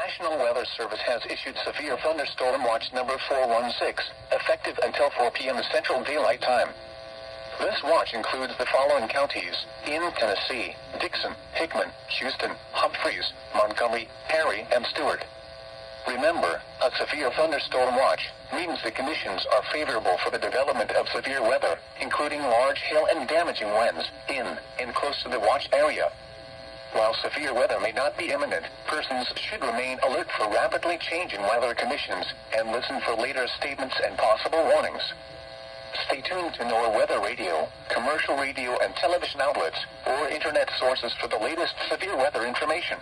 National Weather Service has issued Severe Thunderstorm Watch number 416, effective until 4 p.m. Central Daylight Time. This watch includes the following counties in Tennessee: Dixon, Hickman, Houston, Humphreys, Montgomery, Perry, and Stewart. Remember, a severe thunderstorm watch means the conditions are favorable for the development of severe weather, including large hail and damaging winds in and close to the watch area. While severe weather may not be imminent, persons should remain alert for rapidly changing weather conditions and listen for later statements and possible warnings. Stay tuned to NOAA weather radio, commercial radio and television outlets, or internet sources for the latest severe weather information.